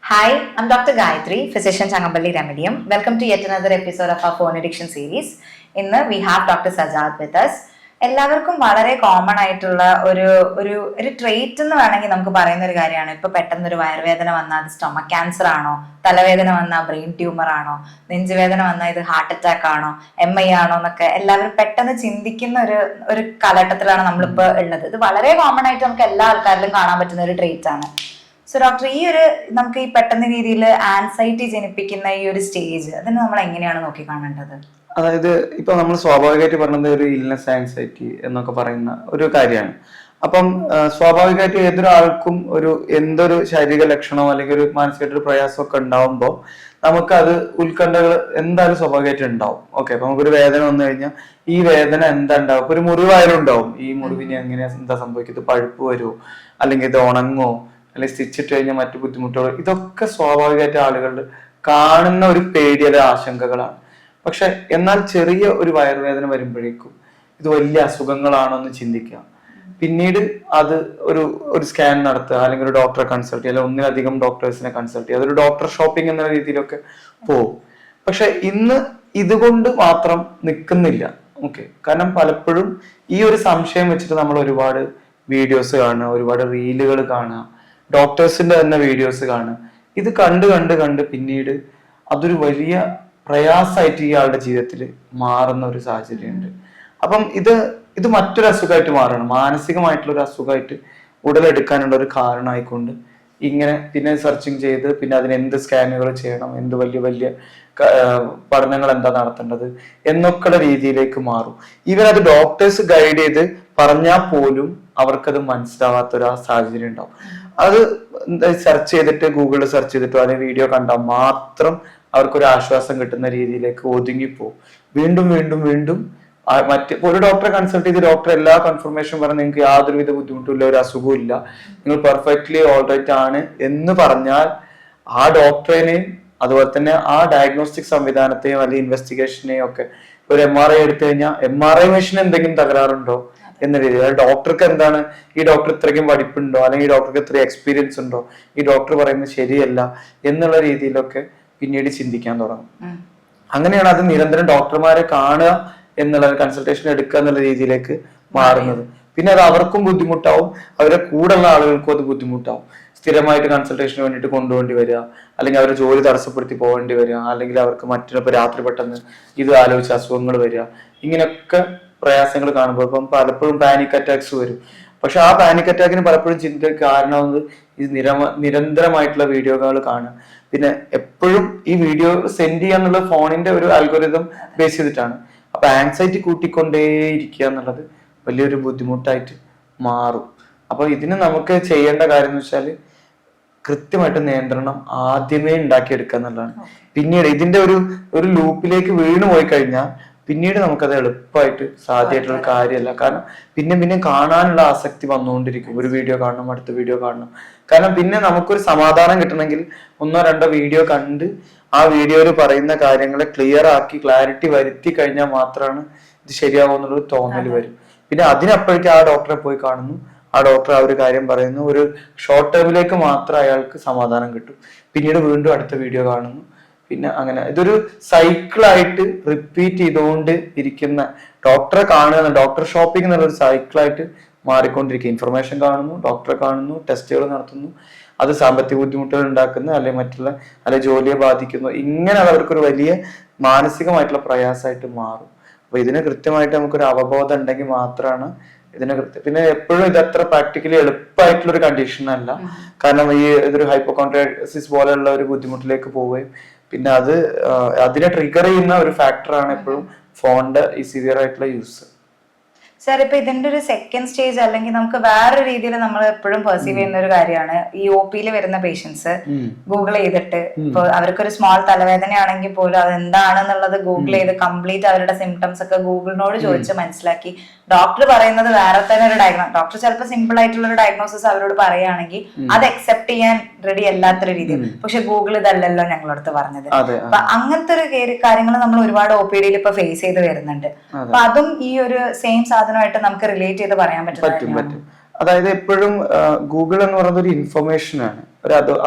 Hi, I'm Dr. Gayatri, physician Changampally Remedium. Welcome to yet another episode of our phone addiction series. ഇന്ന് we have Dr. Sajad with us. എല്ലാവർക്കും വളരെ common ആയിട്ടുള്ള ഒരു ഒരു ഒരു trait എന്ന് വേണമെങ്കിൽ നമുക്ക് പറയുന്ന ഒരു കാര്യമാണ്. ഇപ്പൊ പെട്ടെന്ന് ഒരു വയറുവേദന വന്നാൽ അത് സ്റ്റൊമക് ക്യാൻസർ ആണോ, തലവേദന വന്നാൽ ബ്രെയിൻ ട്യൂമർ ആണോ, നെഞ്ചുവേദന വന്നാൽ ഇത് ഹാർട്ട് അറ്റാക്ക് ആണോ, MI ആണോ എന്നൊക്കെ എല്ലാവരും പെട്ടെന്ന് ചിന്തിക്കുന്ന ഒരു കാലഘട്ടത്തിലാണ് നമ്മളിപ്പോൾ ഉള്ളത്. ഇത് വളരെ കോമൺ ആയിട്ട് നമുക്ക് എല്ലാ ആൾക്കാരിലും കാണാൻ പറ്റുന്ന ഒരു ട്രേറ്റ് ആണ്. സോ ഡോക്ടർ, നമുക്ക് ഈ പെട്ടെന്ന രീതിയിൽ ആൻസൈറ്റി ജനിപ്പിക്കുന്ന ഈ ഒരു സ്റ്റേജ് അതിന് നമ്മൾ എങ്ങനെയാണ് നോക്കി കാണേണ്ടത്? അതായത് ഇപ്പൊ നമ്മൾ സ്വാഭാവികമായിട്ട് പറയുന്നത് ഒരു ഇൽനെസ് ആൻസൈറ്റി എന്നൊക്കെ പറയുന്ന ഒരു കാര്യമാണ്. അപ്പം സ്വാഭാവികമായിട്ട് ഏതൊരാൾക്കും എന്തൊരു ശാരീരിക ലക്ഷണമോ അല്ലെങ്കിൽ ഒരു മാനസികമായിട്ടൊരു പ്രയാസമൊക്കെ ഉണ്ടാവുമ്പോൾ നമുക്കത് ഉത്കണ്ഠകൾ എന്തായാലും സ്വാഭാവികമായിട്ട് ഉണ്ടാവും. ഓക്കെ, അപ്പൊ നമുക്കൊരു വേദന വന്നു കഴിഞ്ഞാൽ ഈ വേദന എന്താ ഉണ്ടാവും? ഇപ്പൊ ഒരു മുറിവായാലും ഉണ്ടാവും. ഈ മുറിവിന് എങ്ങനെയാ എന്താ സംഭവിക്കുന്നത്? പഴുപ്പ് വരുമോ, അല്ലെങ്കിൽ ഇത് ഉണങ്ങോ, അല്ലെങ്കിൽ സ്റ്റിച്ചിട്ട് കഴിഞ്ഞാൽ മറ്റു ബുദ്ധിമുട്ടുകൾ, ഇതൊക്കെ സ്വാഭാവികമായിട്ട് ആളുകൾ കാണുന്ന ഒരു പേടി അല്ലെങ്കിൽ ആശങ്കകളാണ്. പക്ഷെ എന്നാൽ ചെറിയ ഒരു വയറുവേദന വരുമ്പോഴേക്കും ഇത് വലിയ അസുഖങ്ങളാണോ എന്ന് ചിന്തിക്കുക. പിന്നീട് അത് ഒരു സ്കാൻ നടത്തുക, അല്ലെങ്കിൽ ഒരു ഡോക്ടറെ കൺസൾട്ട് ചെയ്യുക, അല്ലെങ്കിൽ ഒന്നിലധികം ഡോക്ടേഴ്സിനെ കൺസൾട്ട് ചെയ്യുക. അതൊരു ഡോക്ടർ ഷോപ്പിംഗ് എന്ന രീതിയിലൊക്കെ പോകും. പക്ഷെ ഇന്ന് ഇതുകൊണ്ട് മാത്രം നിൽക്കുന്നില്ല. ഓക്കെ, കാരണം പലപ്പോഴും ഈ ഒരു സംശയം വെച്ചിട്ട് നമ്മൾ ഒരുപാട് വീഡിയോസ് കാണുക, ഒരുപാട് റീലുകൾ കാണുക, ഡോക്ടേഴ്സിന്റെ തന്നെ വീഡിയോസ് കാണുക. ഇത് കണ്ട് പിന്നീട് അതൊരു വലിയ പ്രയാസമായിട്ട് ഇയാളുടെ ജീവിതത്തിൽ മാറുന്ന ഒരു സാഹചര്യമുണ്ട്. അപ്പം ഇത് മറ്റൊരു അസുഖമായിട്ട് മാറണം, മാനസികമായിട്ടുള്ള ഒരു അസുഖമായിട്ട് ഉടലെടുക്കാനുള്ള ഒരു കാരണമായിക്കൊണ്ട് ഇങ്ങനെ പിന്നെ സെർച്ചിങ് ചെയ്ത് പിന്നെ അതിന് എന്ത് സ്കാനുകൾ ചെയ്യണം, എന്ത് വലിയ പഠനങ്ങൾ എന്താ നടത്തേണ്ടത് എന്നൊക്കെയുള്ള രീതിയിലേക്ക് മാറും. ഇവരത് ഡോക്ടേഴ്സ് ഗൈഡ് ചെയ്ത് പറഞ്ഞാൽ പോലും അവർക്കത് മനസ്സിലാവാത്തൊരു സാഹചര്യം ഉണ്ടാവും. അത് സെർച്ച് ചെയ്തിട്ട് ഗൂഗിളിൽ സെർച്ച് ചെയ്തിട്ടോ അല്ലെങ്കിൽ വീഡിയോ കണ്ടാൽ മാത്രം അവർക്കൊരു ആശ്വാസം കിട്ടുന്ന രീതിയിലേക്ക് ഒതുങ്ങിപ്പോവും. വീണ്ടും ഒരു ഡോക്ടറെ കൺസൾട്ട് ചെയ്ത് ഡോക്ടർ എല്ലാ കൺഫർമേഷൻ പറഞ്ഞ് നിങ്ങൾക്ക് യാതൊരുവിധ ബുദ്ധിമുട്ടില്ല, ഒരു അസുഖവും ഇല്ല, നിങ്ങൾ പെർഫെക്റ്റ്ലി ഓൾറൈറ്റ് ആണ് എന്ന് പറഞ്ഞാൽ ആ ഡോക്ടറിനെയും അതുപോലെ തന്നെ ആ ഡയഗ്നോസ്റ്റിക് സംവിധാനത്തെയും അല്ലെങ്കിൽ ഇൻവെസ്റ്റിഗേഷനെയും ഒക്കെ ഒരു MRI എടുത്തു കഴിഞ്ഞാൽ MRI മെഷീൻ എന്തെങ്കിലും തകരാറുണ്ടോ എന്ന രീതിയിൽ, ഡോക്ടർക്ക് എന്താണ്, ഈ ഡോക്ടർ ഇത്രയ്ക്കും പഠിപ്പുണ്ടോ, അല്ലെങ്കിൽ ഈ ഡോക്ടർക്ക് ഇത്ര എക്സ്പീരിയൻസ് ഉണ്ടോ, ഈ ഡോക്ടർ പറയുന്നത് ശരിയല്ല എന്നുള്ള രീതിയിലൊക്കെ പിന്നീട് ചിന്തിക്കാൻ തുടങ്ങും. അങ്ങനെയാണ് അത് നിരന്തരം ഡോക്ടർമാരെ കാണുക എന്നുള്ള കൺസൾട്ടേഷൻ എടുക്കുക എന്നുള്ള രീതിയിലേക്ക് മാറുന്നത്. പിന്നെ അത് അവർക്കും ബുദ്ധിമുട്ടാവും, അവരെ കൂടെയുള്ള ആളുകൾക്കും അത് ബുദ്ധിമുട്ടാവും. സ്ഥിരമായിട്ട് കൺസൾട്ടേഷന് വേണ്ടിയിട്ട് കൊണ്ടുപോകേണ്ടി വരിക, അല്ലെങ്കിൽ അവരെ ജോലി തടസ്സപ്പെടുത്തി പോകേണ്ടി വരിക, അല്ലെങ്കിൽ അവർക്ക് മറ്റൊരു രാത്രി പെട്ടെന്ന് ഇത് ആലോചിച്ച് അസുഖങ്ങൾ വരിക, ഇങ്ങനെയൊക്കെ പ്രയാസങ്ങൾ കാണുമ്പോൾ ഇപ്പം പലപ്പോഴും പാനിക് അറ്റാക്സ് വരും. പക്ഷെ ആ പാനിക് അറ്റാക്കിന് പലപ്പോഴും ചിന്തയ്ക്ക് കാരണമാവുന്നത് ഇത് നിരന്തരമായിട്ടുള്ള വീഡിയോകൾ കാണുക. പിന്നെ എപ്പോഴും ഈ വീഡിയോ സെൻഡ് ചെയ്യാന്നുള്ള ഫോണിന്റെ ഒരു അൽഗോരിതം ബേസ് ചെയ്തിട്ടാണ്. അപ്പൊ ആൻസൈറ്റി കൂട്ടിക്കൊണ്ടേയിരിക്കുക എന്നുള്ളത് വലിയൊരു ബുദ്ധിമുട്ടായിട്ട് മാറും. അപ്പൊ ഇതിന് നമുക്ക് ചെയ്യേണ്ട കാര്യം എന്ന് വെച്ചാൽ കൃത്യമായിട്ട് നിയന്ത്രണം ആദ്യമേ ഉണ്ടാക്കിയെടുക്കുക എന്നുള്ളതാണ്. പിന്നീട് ഇതിന്റെ ഒരു ലൂപ്പിലേക്ക് വീണു പോയി കഴിഞ്ഞാൽ പിന്നീട് നമുക്കത് എളുപ്പമായിട്ട് സാധ്യമായിട്ടുള്ള കാര്യമല്ല. കാരണം പിന്നെ കാണാനുള്ള ആസക്തി വന്നുകൊണ്ടിരിക്കും. ഒരു വീഡിയോ കാണണം, അടുത്ത വീഡിയോ കാണണം. കാരണം പിന്നെ നമുക്കൊരു സമാധാനം കിട്ടണമെങ്കിൽ 1-2 വീഡിയോ കണ്ട് ആ വീഡിയോയിൽ പറയുന്ന കാര്യങ്ങളെ ക്ലിയർ ആക്കി ക്ലാരിറ്റി വരുത്തി കഴിഞ്ഞാൽ മാത്രമാണ് ഇത് ശരിയാവുന്നുള്ളൊരു തോന്നൽ വരും. പിന്നെ അതിനപ്പോഴേക്കും ആ ഡോക്ടറെ പോയി കാണുന്നു, ആ ഡോക്ടർ ആ ഒരു കാര്യം പറയുന്നു, ഒരു ഷോർട്ട് ടേമിലേക്ക് മാത്രം അയാൾക്ക് സമാധാനം കിട്ടും. പിന്നീട് വീണ്ടും അടുത്ത വീഡിയോ കാണുന്നു. പിന്നെ അങ്ങനെ ഇതൊരു സൈക്കിളായിട്ട് റിപ്പീറ്റ് ചെയ്തുകൊണ്ട് ഇരിക്കുന്ന, ഡോക്ടറെ കാണുക, ഡോക്ടർ ഷോപ്പിംഗ് എന്നുള്ളൊരു സൈക്കിളായിട്ട് മാറിക്കൊണ്ടിരിക്കുക. ഇൻഫർമേഷൻ കാണുന്നു, ഡോക്ടറെ കാണുന്നു, ടെസ്റ്റുകൾ നടത്തുന്നു, അത് സാമ്പത്തിക ബുദ്ധിമുട്ടുകൾ ഉണ്ടാക്കുന്നു, അല്ലെങ്കിൽ ജോലിയെ ബാധിക്കുന്നു. ഇങ്ങനെ അത് അവർക്കൊരു വലിയ മാനസികമായിട്ടുള്ള പ്രയാസമായിട്ട് മാറും. അപ്പൊ ഇതിന് കൃത്യമായിട്ട് നമുക്കൊരു അവബോധം ഉണ്ടെങ്കിൽ മാത്രമാണ് പിന്നെ എപ്പോഴും ഇത് അത്ര പ്രാക്ടിക്കലി എളുപ്പമായിട്ടുള്ള ഒരു കണ്ടീഷൻ അല്ല. കാരണം ഇതൊരു ഹൈപ്പോകോൺഡ്രിയാസിസ് പോലെയുള്ള ഒരു ബുദ്ധിമുട്ടിലേക്ക് പോവുകയും പിന്നെ അതിനെ ട്രിഗർ ചെയ്യുന്ന ഒരു ഫാക്ടറാണ് എപ്പോഴും ഫോണിന്റെ ഈ സിവിയർ ആയിട്ടുള്ള യൂസ്. സാർ, ഇപ്പൊ ഇതിന്റെ ഒരു സെക്കൻഡ് സ്റ്റേജ് അല്ലെങ്കിൽ നമുക്ക് വേറൊരു രീതിയിൽ നമ്മൾ എപ്പോഴും പെർസീവ് ചെയ്യുന്ന ഒരു കാര്യമാണ് ഈ OP-യിൽ വരുന്ന പേഷ്യൻസ് ഗൂഗിൾ ചെയ്തിട്ട്, ഇപ്പൊ അവർക്കൊരു സ്മോൾ തലവേദനയാണെങ്കിൽ പോലും അത് എന്താണെന്നുള്ളത് ഗൂഗിൾ ചെയ്ത് കംപ്ലീറ്റ് അവരുടെ സിംറ്റംസ് ഒക്കെ ഗൂഗിളിനോട് ചോദിച്ച് മനസ്സിലാക്കി ഡോക്ടർ പറയുന്നത് വേറെ തന്നെ ഒരു ഡോക്ടർ ചിലപ്പോൾ സിമ്പിൾ ആയിട്ടുള്ള ഒരു ഡയഗ്നോസിസ് അവരോട് പറയുകയാണെങ്കിൽ അത് അക്സെപ്റ്റ് ചെയ്യാൻ റെഡി അല്ലാത്തൊരു രീതി. പക്ഷെ ഗൂഗിൾ ഇതല്ലല്ലോ ഞങ്ങളടുത്ത് പറഞ്ഞത്. അപ്പൊ അങ്ങനത്തെ ഒരു കാര്യങ്ങൾ നമ്മൾ ഒരുപാട് OPD-യിൽ ഇപ്പൊ ഫേസ് ചെയ്ത് വരുന്നുണ്ട്. അപ്പൊ അതും ഈ ഒരു സെയിം സാധനമായിട്ട് നമുക്ക് റിലേറ്റ് ചെയ്ത് പറയാൻ പറ്റും. അതായത് എപ്പോഴും ഗൂഗിൾ എന്ന് പറയുന്നത് ഒരു ഇൻഫർമേഷനാണ്,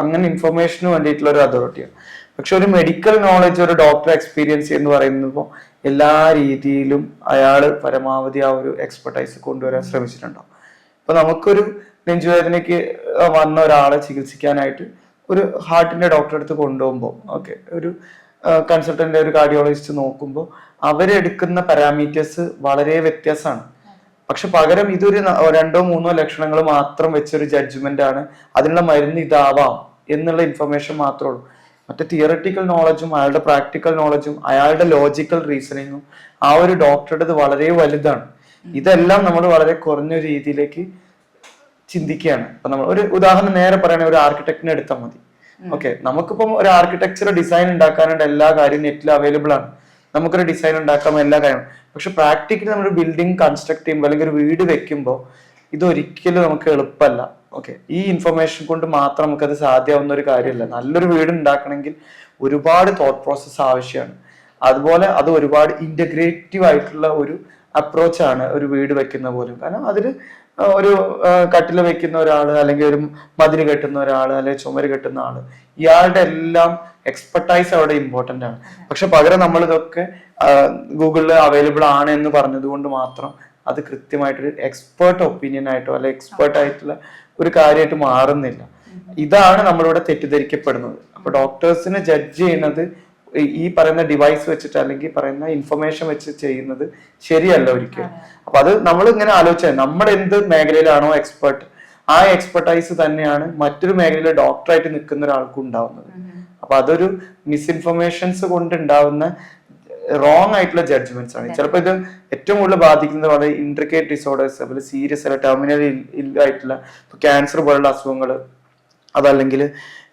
അങ്ങനെ ഇൻഫർമേഷന് വേണ്ടിയിട്ടുള്ള ഒരു അതോറിറ്റിയാണ്. പക്ഷെ ഒരു മെഡിക്കൽ നോളജ്, ഒരു ഡോക്ടർ എക്സ്പീരിയൻസ് എന്ന് പറയുമ്പോൾ എല്ലാ രീതിയിലും അയാൾ പരമാവധി ആ ഒരു എക്സ്പെർട്ടൈസ് കൊണ്ടുവരാൻ ശ്രമിച്ചിട്ടുണ്ടാവും. ഇപ്പൊ നമുക്കൊരു നെഞ്ചുവേദനയ്ക്ക് വന്ന ഒരാളെ ചികിത്സിക്കാനായിട്ട് ഒരു ഹാർട്ടിന്റെ ഡോക്ടറെ അടുത്ത് കൊണ്ടുപോകുമ്പോൾ, ഓക്കെ, ഒരു കൺസൾട്ടന്റ്, ഒരു കാർഡിയോളജിസ്റ്റ് നോക്കുമ്പോൾ അവരെടുക്കുന്ന പാരാമീറ്റേഴ്സ് വളരെ വ്യത്യാസമാണ്. പക്ഷെ പകരം ഇതൊരു 2-3 ലക്ഷണങ്ങൾ മാത്രം വെച്ചൊരു ജഡ്ജ്മെന്റ് ആണ്, അതിനുള്ള മരുന്ന് ഇതാവാം എന്നുള്ള ഇൻഫർമേഷൻ മാത്രമേ ഉള്ളൂ. മറ്റേ തിയററ്റിക്കൽ നോളജും അയാളുടെ പ്രാക്ടിക്കൽ നോളജും അയാളുടെ ലോജിക്കൽ റീസണിങ്ങും ആ ഒരു ഡോക്ടറുടേത് വളരെ വലുതാണ്. ഇതെല്ലാം നമ്മൾ വളരെ കുറഞ്ഞ രീതിയിലേക്ക് ചിന്തിക്കുകയാണ്. അപ്പൊ നമ്മൾ ഒരു ഉദാഹരണം നേരെ പറയുകയാണെങ്കിൽ ഒരു ആർക്കിടെക്റ്റിനെ എടുത്താൽ മതി. ഓക്കെ, നമുക്കിപ്പം ഒരു ആർക്കിടെക്ചർ ഡിസൈൻ ഉണ്ടാക്കാനുള്ള എല്ലാ കാര്യവും നെറ്റിൽ അവൈലബിൾ ആണ്. നമുക്കൊരു ഡിസൈൻ ഉണ്ടാക്കാം, എല്ലാ കാര്യവും. പക്ഷെ പ്രാക്ടിക്കലി നമ്മൾ ബിൽഡിംഗ് കൺസ്ട്രക്ട് ചെയ്യുമ്പോൾ അല്ലെങ്കിൽ ഒരു വീട് വെക്കുമ്പോൾ ഇതൊരിക്കലും നമുക്ക് എളുപ്പമല്ല. ഓക്കെ, ഈ ഇൻഫർമേഷൻ കൊണ്ട് മാത്രം നമുക്കത് സാധ്യമാവുന്ന ഒരു കാര്യമല്ല. നല്ലൊരു വീട് ഉണ്ടാക്കണമെങ്കിൽ ഒരുപാട് തോട്ട് പ്രോസസ്സ് ആവശ്യമാണ്. അതുപോലെ അത് ഒരുപാട് ഇന്റഗ്രേറ്റീവ് ആയിട്ടുള്ള ഒരു അപ്രോച്ചാണ് ഒരു വീട് വെക്കുന്ന പോലും. കാരണം അതിൽ ഒരു കട്ടിൽ വെക്കുന്ന ഒരാള്, അല്ലെങ്കിൽ ഒരു മതില് കെട്ടുന്ന ഒരാള്, അല്ലെങ്കിൽ ചുമര് കെട്ടുന്ന ആള്, ഇയാളുടെ എല്ലാം എക്സ്പെർട്ടൈസ് അവിടെ ഇമ്പോർട്ടന്റ് ആണ്. പക്ഷെ പകരം നമ്മൾ ഇതൊക്കെ ഗൂഗിളിൽ അവൈലബിൾ ആണ് എന്ന് പറഞ്ഞത് കൊണ്ട് മാത്രം അത് കൃത്യമായിട്ടൊരു എക്സ്പേർട്ട് ഒപ്പീനിയൻ ആയിട്ടോ അല്ലെങ്കിൽ എക്സ്പേർട്ട് ആയിട്ടുള്ള ഒരു കാര്യമായിട്ട് മാറുന്നില്ല. ഇതാണ് നമ്മളിവിടെ തെറ്റിദ്ധരിക്കപ്പെടുന്നത്. അപ്പൊ ഡോക്ടേഴ്സിനെ ജഡ്ജ് ചെയ്യുന്നത് ഈ പറയുന്ന ഡിവൈസ് വെച്ചിട്ട് അല്ലെങ്കിൽ പറയുന്ന ഇൻഫർമേഷൻ വെച്ച് ചെയ്യുന്നത് ശരിയല്ല ഒരിക്കലും. അപ്പൊ അത് നമ്മൾ ഇങ്ങനെ ആലോചിച്ചാൽ നമ്മൾ എന്ത് മേഖലയിലാണോ എക്സ്പെർട്ട്, ആ എക്സ്പെർട്ടൈസ് തന്നെയാണ് മറ്റൊരു മേഖലയിലെ ഡോക്ടറായിട്ട് നിൽക്കുന്ന ഒരാൾക്കും ഉണ്ടാവുന്നത്. അപ്പൊ അതൊരു മിസ്ഇൻഫർമേഷൻസ് കൊണ്ട് ഉണ്ടാവുന്ന റോങ് ആയിട്ടുള്ള ജഡ്ജ്മെന്റ്സ് ആണ്. ചിലപ്പോൾ ഇത് ഏറ്റവും കൂടുതൽ ബാധിക്കുന്നത് വളരെ ഇൻട്രിക്കേറ്റ് ഡിസോർഡേഴ്സ്, അതുപോലെ സീരിയസ് അല്ല ടെർമിനൽ ആയിട്ടുള്ള ക്യാൻസർ പോലുള്ള അസുഖങ്ങൾ, അതല്ലെങ്കിൽ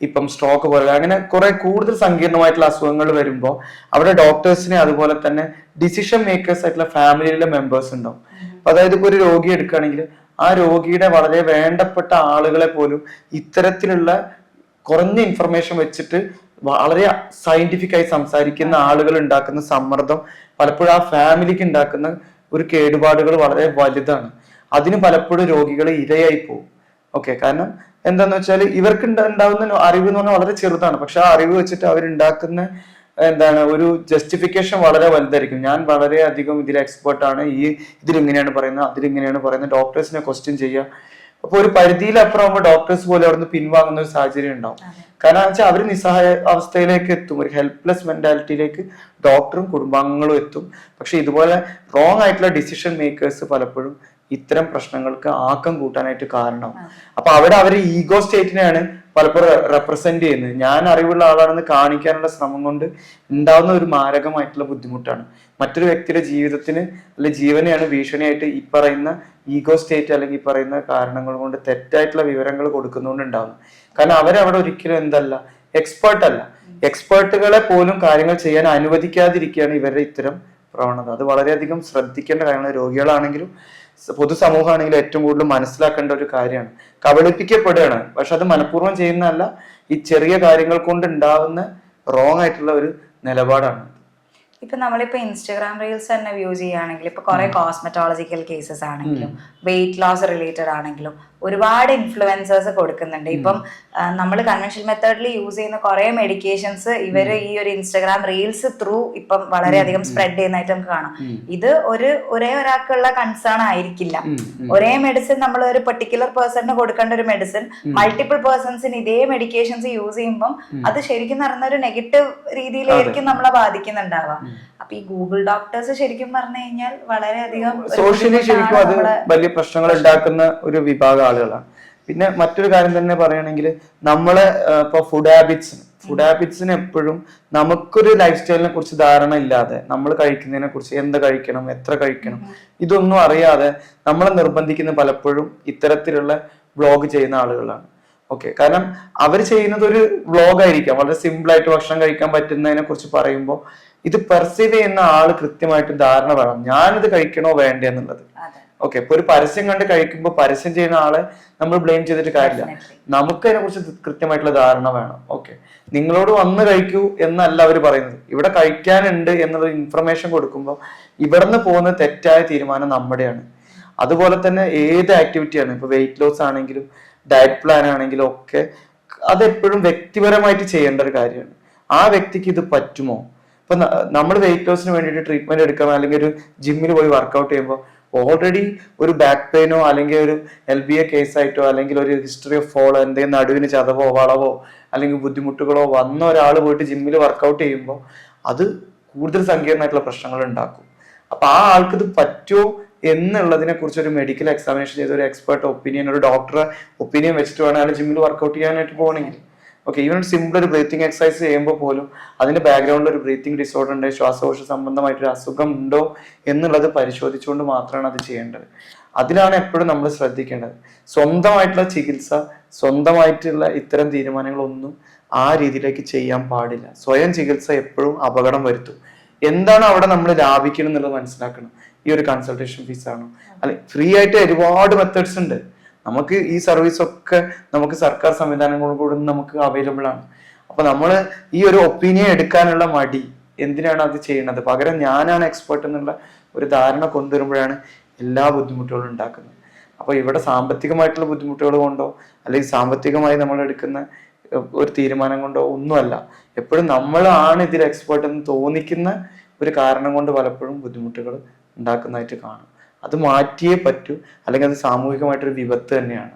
ഇപ്പം സ്ട്രോക്ക് പോലെ അങ്ങനെ കുറെ കൂടുതൽ സങ്കീർണമായിട്ടുള്ള അസുഖങ്ങൾ വരുമ്പോൾ അവിടെ ഡോക്ടേഴ്സിനെ അതുപോലെ തന്നെ ഡിസിഷൻ മേക്കേഴ്സ് ആയിട്ടുള്ള ഫാമിലിയിലെ മെമ്പേഴ്സ് ഉണ്ടാവും. അപ്പൊ അതായത് ഇപ്പൊ ഒരു രോഗി എടുക്കുകയാണെങ്കിൽ ആ രോഗിയുടെ വളരെ വേണ്ടപ്പെട്ട ആളുകളെ പോലും ഇത്തരത്തിലുള്ള കുറഞ്ഞ ഇൻഫർമേഷൻ വെച്ചിട്ട് വളരെ സയന്റിഫിക് ആയി സംസാരിക്കുന്ന ആളുകൾ ഉണ്ടാക്കുന്ന സമ്മർദ്ദം പലപ്പോഴും ആ ഫാമിലിക്ക് ഉണ്ടാക്കുന്ന ഒരു കേടുപാടുകൾ വളരെ വലുതാണ്. അതിന് പലപ്പോഴും രോഗികൾ ഇരയായി പോകും. ഓക്കെ, കാരണം എന്താന്ന് വെച്ചാൽ ഇവർക്ക് ഉണ്ടാവുന്ന അറിവ് എന്ന് പറഞ്ഞാൽ വളരെ ചെറുതാണ്. പക്ഷെ ആ അറിവ് വെച്ചിട്ട് അവരുണ്ടാക്കുന്ന ഒരു ജസ്റ്റിഫിക്കേഷൻ വളരെ വലുതായിരിക്കും. ഞാൻ വളരെ അധികം ഇതിൽ എക്സ്പേർട്ടാണ്, ഇതിലിങ്ങനെയാണ് പറയുന്നത്, അതിലിങ്ങനെയാണ് പറയുന്നത്, ഡോക്ടേഴ്സിനെ ക്വസ്റ്റ്യൻ ചെയ്യുക. അപ്പൊ ഒരു പരിധിയിലപ്പുറം ഡോക്ടേഴ്സ് പോലും അവിടെ നിന്ന് പിൻവാങ്ങുന്ന ഒരു സാഹചര്യം ഉണ്ടാവും. കാരണം വെച്ചാൽ അവർ നിസ്സഹായ അവസ്ഥയിലേക്ക് എത്തും, ഒരു ഹെൽപ്ലെസ് മെന്റാലിറ്റിയിലേക്ക് ഡോക്ടറും കുടുംബാംഗങ്ങളും എത്തും. പക്ഷെ ഇതുപോലെ റോങ് ആയിട്ടുള്ള ഡിസിഷൻ മേക്കേഴ്സ് പലപ്പോഴും ഇത്തരം പ്രശ്നങ്ങൾക്ക് ആക്കം കൂട്ടാനായിട്ട് കാരണം. അപ്പൊ അവിടെ അവർ ഈഗോ സ്റ്റേറ്റിനെയാണ് പലപ്പോഴും റെപ്രസെന്റ് ചെയ്യുന്നത്. ഞാൻ അറിവുള്ള ആളാണെന്ന് കാണിക്കാനുള്ള ശ്രമം കൊണ്ട് ഉണ്ടാവുന്ന ഒരു മാരകമായിട്ടുള്ള ബുദ്ധിമുട്ടാണ്. മറ്റൊരു വ്യക്തിയുടെ ജീവിതത്തിന് അല്ലെ ജീവനെയാണ് ഭീഷണിയായിട്ട് ഈ പറയുന്ന ഈഗോ സ്റ്റേറ്റ് അല്ലെങ്കിൽ ഈ പറയുന്ന കാരണങ്ങൾ കൊണ്ട് തെറ്റായിട്ടുള്ള വിവരങ്ങൾ കൊടുക്കുന്നതുകൊണ്ട് ഉണ്ടാവുന്നു. കാരണം അവരവിടെ ഒരിക്കലും എന്തല്ല, എക്സ്പേർട്ട് അല്ല. എക്സ്പേർട്ടുകളെ പോലും കാര്യങ്ങൾ ചെയ്യാൻ അനുവദിക്കാതിരിക്കുകയാണ് ഇവരുടെ ഇത്തരം പ്രവണത. അത് വളരെയധികം ശ്രദ്ധിക്കേണ്ട കാര്യമാണ്. രോഗികളാണെങ്കിലും പൊതുസമൂഹമാണെങ്കിലും ഏറ്റവും കൂടുതൽ മനസ്സിലാക്കേണ്ട ഒരു കാര്യമാണ്. കബളിപ്പിക്കപ്പെടുകയാണ്, പക്ഷെ അത് മനഃപൂർവ്വം ചെയ്യുന്നതല്ല, ഈ ചെറിയ കാര്യങ്ങൾ കൊണ്ട് ഉണ്ടാവുന്ന റോങ് ആയിട്ടുള്ള ഒരു നിലപാടാണ്. ഇപ്പൊ നമ്മളിപ്പോ ഇൻസ്റ്റാഗ്രാം റീൽസ് തന്നെ വ്യൂ ചെയ്യുകയാണെങ്കിൽ ഇപ്പൊ കുറെ കോസ്മെറ്റോളജിക്കൽ കേസസ് ആണെങ്കിലും വെയിറ്റ് ലോസ് റിലേറ്റഡ് ആണെങ്കിലും ഒരുപാട് ഇൻഫ്ലുവൻസേഴ്സ് കൊടുക്കുന്നുണ്ട്. ഇപ്പം നമ്മൾ കൺവെൻഷണൽ മെത്തേഡിൽ യൂസ് ചെയ്യുന്ന കുറെ മെഡിക്കേഷൻസ് ഇവര് ഈ ഒരു ഇൻസ്റ്റാഗ്രാം റീൽസ് ത്രൂ ഇപ്പം വളരെയധികം സ്പ്രെഡ് ചെയ്യുന്നതായിട്ട് നമുക്ക് കാണാം. ഇത് ഒരേ ഒരാൾക്കുള്ള കൺസേൺ ആയിരിക്കില്ല. ഒരേ മെഡിസിൻ നമ്മൾ ഒരു പെർട്ടിക്കുലർ പേഴ്സണിന് കൊടുക്കേണ്ട ഒരു മെഡിസിൻ മൾട്ടിപ്പിൾ പേഴ്സൺസിന് ഇതേ മെഡിക്കേഷൻസ് യൂസ് ചെയ്യുമ്പോൾ അത് ശരിക്കും നടന്ന ഒരു നെഗറ്റീവ് രീതിയിലായിരിക്കും നമ്മളെ ബാധിക്കുന്നുണ്ടാവുക. അപ്പൊ ഈ ഗൂഗിൾ ഡോക്ടേഴ്സ് ശരിക്കും പറഞ്ഞു കഴിഞ്ഞാൽ വളരെയധികം സോഷ്യലി ശരിക്കും അത് വലിയ പ്രശ്നങ്ങൾ ഉണ്ടാക്കുന്ന ഒരു വിഭാഗം ആളുകളാണ്. പിന്നെ മറ്റൊരു കാര്യം തന്നെ പറയുകയാണെങ്കിൽ നമ്മളെ ഇപ്പൊ ഫുഡ് ഹാബിറ്റ്സിന് എപ്പോഴും നമുക്കൊരു ലൈഫ് സ്റ്റൈലിനെ കുറിച്ച് ധാരണ ഇല്ലാതെ, നമ്മൾ കഴിക്കുന്നതിനെ കുറിച്ച് എന്ത് കഴിക്കണം, എത്ര കഴിക്കണം, ഇതൊന്നും അറിയാതെ നമ്മളെ നിർബന്ധിക്കുന്ന പലപ്പോഴും ഇത്തരത്തിലുള്ള വ്ളോഗ് ചെയ്യുന്ന ആളുകളാണ്. ഓക്കെ, കാരണം അവർ ചെയ്യുന്നത് ഒരു വ്ളോഗ് ആയിരിക്കാം, വളരെ സിമ്പിൾ ആയിട്ട് ഭക്ഷണം കഴിക്കാൻ പറ്റുന്നതിനെ കുറിച്ച് പറയുമ്പോൾ ഇത് പെർസീവ് ചെയ്യുന്ന ആള് കൃത്യമായിട്ട് ധാരണ വേണം, ഞാനിത് കഴിക്കണോ വേണ്ടേ എന്നുള്ളത്. ഓക്കെ, ഇപ്പൊ ഒരു പരസ്യം കണ്ട് കഴിക്കുമ്പോൾ പരസ്യം ചെയ്യുന്ന ആളെ നമ്മൾ ബ്ലെയിം ചെയ്തിട്ട് കാര്യമില്ല, നമുക്ക് അതിനെ കുറിച്ച് കൃത്യമായിട്ടുള്ള ധാരണ വേണം. ഓക്കെ, നിങ്ങളോട് വന്ന് കഴിക്കൂ എന്നല്ല അവർ പറയുന്നത്, ഇവിടെ കഴിക്കാനുണ്ട് എന്നുള്ള ഇൻഫർമേഷൻ കൊടുക്കുമ്പോൾ ഇവിടുന്ന് പോകുന്ന തെറ്റായ തീരുമാനം നമ്മുടെയാണ്. അതുപോലെ തന്നെ ഏത് ആക്ടിവിറ്റിയാണ്, ഇപ്പൊ വെയിറ്റ് ലോസ് ആണെങ്കിലും ഡയറ്റ് പ്ലാൻ ആണെങ്കിലും ഒക്കെ അതെപ്പോഴും വ്യക്തിപരമായിട്ട് ചെയ്യേണ്ട ഒരു കാര്യമാണ്. ആ വ്യക്തിക്ക് ഇത് പറ്റുമോ? ഇപ്പൊ നമ്മൾ വെയിറ്റ് ലോസിന് വേണ്ടിയിട്ട് ട്രീറ്റ്മെന്റ് എടുക്കണം, അല്ലെങ്കിൽ ഒരു ജിമ്മിൽ പോയി വർക്കൗട്ട് ചെയ്യുമ്പോൾ ഓൾറെഡി ഒരു ബാക്ക് പെയിനോ അല്ലെങ്കിൽ ഒരു LBA കേസായിട്ടോ അല്ലെങ്കിൽ ഒരു ഹിസ്റ്ററി ഓഫ് ഫോൾ, എന്തെങ്കിലും നടുവിന് ചതവോ വളവോ അല്ലെങ്കിൽ ബുദ്ധിമുട്ടുകളോ വന്ന ഒരാൾ പോയിട്ട് ജിമ്മിൽ വർക്കൗട്ട് ചെയ്യുമ്പോൾ അത് കൂടുതൽ സങ്കീർണമായിട്ടുള്ള പ്രശ്നങ്ങൾ ഉണ്ടാക്കും. അപ്പൊ ആ ആൾക്ക് ഇത് പറ്റുമോ എന്നുള്ളതിനെ കുറിച്ച് ഒരു മെഡിക്കൽ എക്സാമിനേഷൻ ചെയ്ത ഒരു എക്സ്പേർട്ട് ഒപ്പീനിയൻ, ഒരു ഡോക്ടറെ ഒപ്പീനിയൻ വെച്ചിട്ട് വേണം അയാൾ ജിമ്മിൽ വർക്കൗട്ട് ചെയ്യാനായിട്ട് പോകണമെങ്കിൽ. ഓക്കെ, ഈവൻ സിമ്പിൾ ഒരു ബ്രീത്തിങ് എക്സസൈസ് ചെയ്യുമ്പോൾ പോലും അതിന്റെ ബാക്ക്ഗ്രൗണ്ടിൽ ഒരു ബ്രീത്തിങ് ഡിസോർഡർ ഉണ്ട്, ശ്വാസകോശ സംബന്ധമായിട്ടൊരു അസുഖം ഉണ്ടോ എന്നുള്ളത് പരിശോധിച്ചുകൊണ്ട് മാത്രമാണ് അത് ചെയ്യേണ്ടത്. അതിലാണ് എപ്പോഴും നമ്മൾ ശ്രദ്ധിക്കേണ്ടത്. സ്വന്തമായിട്ടുള്ള ചികിത്സ, സ്വന്തമായിട്ടുള്ള ഇത്തരം തീരുമാനങ്ങളൊന്നും ആ രീതിയിലേക്ക് ചെയ്യാൻ പാടില്ല. സ്വയം ചികിത്സ എപ്പോഴും അപകടം വരുത്തും. എന്താണ് അവിടെ നമ്മൾ ലാഭിക്കണം എന്നുള്ളത് മനസ്സിലാക്കണം. ഈ ഒരു കൺസൾട്ടേഷൻ ഫീസ് ആണോ, അല്ലെ ഫ്രീ ആയിട്ട് ഒരുപാട് മെത്തേഡ്സ് ഉണ്ട്. നമുക്ക് ഈ സർവീസ് ഒക്കെ നമുക്ക് സർക്കാർ സംവിധാനങ്ങളോടുകൂടി നമുക്ക് അവൈലബിൾ ആണ്. അപ്പൊ നമ്മൾ ഈ ഒരു ഒപ്പീനിയൻ എടുക്കാനുള്ള മടി എന്തിനാണ് അത് ചെയ്യുന്നത്? പകരം ഞാനാണ് എക്സ്പേർട്ട് എന്നുള്ള ഒരു ധാരണ കൊണ്ടുവരുമ്പോഴാണ് എല്ലാ ബുദ്ധിമുട്ടുകളും ഉണ്ടാക്കുന്നത്. അപ്പൊ ഇവിടെ സാമ്പത്തികമായിട്ടുള്ള ബുദ്ധിമുട്ടുകൾ കൊണ്ടോ അല്ലെങ്കിൽ സാമ്പത്തികമായി നമ്മൾ എടുക്കുന്ന ഒരു തീരുമാനം കൊണ്ടോ ഒന്നുമല്ല. എപ്പോഴും നമ്മളാണ് ഇതിൽ എക്സ്പേർട്ട് എന്ന് തോന്നിക്കുന്ന ഒരു കാരണം കൊണ്ട് പലപ്പോഴും ബുദ്ധിമുട്ടുകൾ ഉണ്ടാക്കുന്നതായിട്ട് കാണും. അത് മാറ്റിയേ പറ്റൂ, അല്ലെങ്കിൽ അത് സാമൂഹികമായിട്ടൊരു വിപത്ത് തന്നെയാണ്.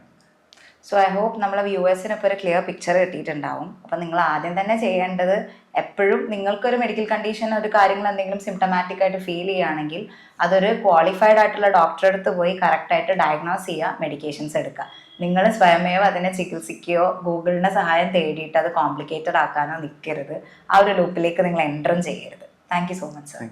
സോ ഐ ഹോപ്പ് നമ്മളെ വ്യൂവേഴ്സിന് ഇപ്പോൾ ഒരു ക്ലിയർ പിക്ചർ കിട്ടിയിട്ടുണ്ടാവും. അപ്പം നിങ്ങൾ ആദ്യം തന്നെ ചെയ്യേണ്ടത്, എപ്പോഴും നിങ്ങൾക്കൊരു മെഡിക്കൽ കണ്ടീഷൻ, ഒരു കാര്യങ്ങൾ എന്തെങ്കിലും സിംറ്റമാറ്റിക് ആയിട്ട് ഫീൽ ചെയ്യുകയാണെങ്കിൽ അതൊരു ക്വാളിഫൈഡ് ആയിട്ടുള്ള ഡോക്ടറെ അടുത്ത് പോയി കറക്റ്റായിട്ട് ഡയഗ്നോസ് ചെയ്യുക, മെഡിക്കേഷൻസ് എടുക്കുക. നിങ്ങൾ സ്വയമേവ അതിനെ ചികിത്സിക്കുകയോ ഗൂഗിളിൻ്റെ സഹായം തേടിയിട്ട് അത് കോംപ്ലിക്കേറ്റഡ് ആക്കാനോ നിൽക്കരുത്. ആ ഒരു ലൂപ്പിലേക്ക് നിങ്ങൾ എൻ്ററും ചെയ്യരുത്. Thank you so much sir.